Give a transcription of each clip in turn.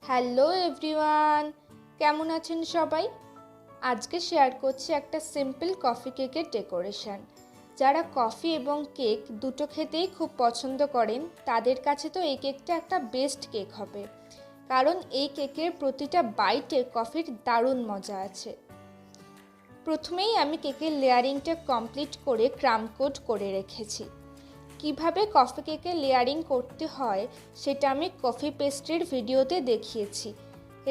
Hello everyone, কেমন আছেন সবাই? আজকে শেয়ার করছি একটা সিম্পল কফি কেকের ডেকোরেশন। যারা কফি এবং কেক দুটো খেতেই খুব পছন্দ করেন তাদের কাছে তো এই কেকটা একটা বেস্ট কেক হবে, কারণ এই কেকের প্রতিটা বাইটে কফির দারুণ মজা আছে। প্রথমেই আমি কেকের লেয়ারিংটা কমপ্লিট করে ক্রাম কোট করে রেখেছি। কিভাবে কফি কেকের লেয়ারিং করতে হয় সেটা আমি কফি পেস্ট্রির ভিডিওতে দেখিয়েছি।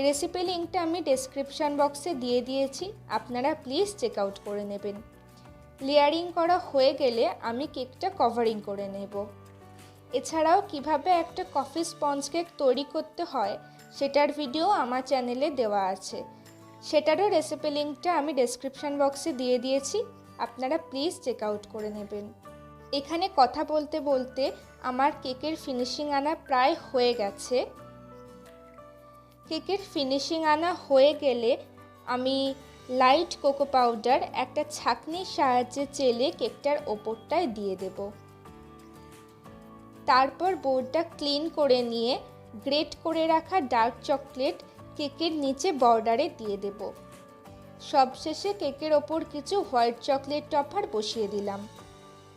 রেসিপি লিঙ্কটা আমি ডেসক্রিপশন বক্সে দিয়ে দিয়েছি, আপনারা প্লিজ চেক আউট করে নেবেন। লেয়ারিং করা হয়ে গেলে আমি কেকটা কভারিং করে নেব। এছাড়াও কিভাবে একটা কফি স্পঞ্জ কেক তৈরি করতে হয় সেটার ভিডিও আমার চ্যানেলে দেওয়া আছে, সেটারও রেসিপি লিঙ্কটা আমি ডেসক্রিপশন বক্সে দিয়ে দিয়েছি, আপনারা প্লিজ চেক আউট করে নেবেন। এখানে কথা বলতে বলতে আমার কেকের ফিনিশিং আনা প্রায় হয়ে গেছে। কেকের ফিনিশিং আনা হয়ে গেলে আমি লাইট কোকো পাউডার একটা ছাঁকনির সাহায্যে চেলে কেকটার ওপরটায় দিয়ে দেব। তারপর বোর্ডটা ক্লিন করে নিয়ে গ্রেট করে রাখা ডার্ক চকলেট কেকের নিচে বর্ডারে দিয়ে দেব। সবশেষে কেকের ওপর কিছু হোয়াইট চকলেট টপার বসিয়ে দিলাম।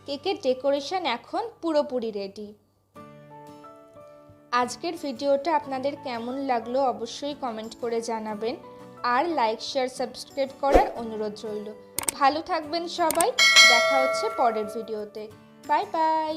কেকের ডেকোরেশন এখন পুরোপুরি রেডি। আজকের ভিডিওটা আপনাদের কেমন লাগলো অবশ্যই কমেন্ট করে জানাবেন, আর লাইক শেয়ার সাবস্ক্রাইব করার অনুরোধ রইল। ভালো থাকবেন সবাই, দেখা হচ্ছে পরের ভিডিওতে। Bye bye.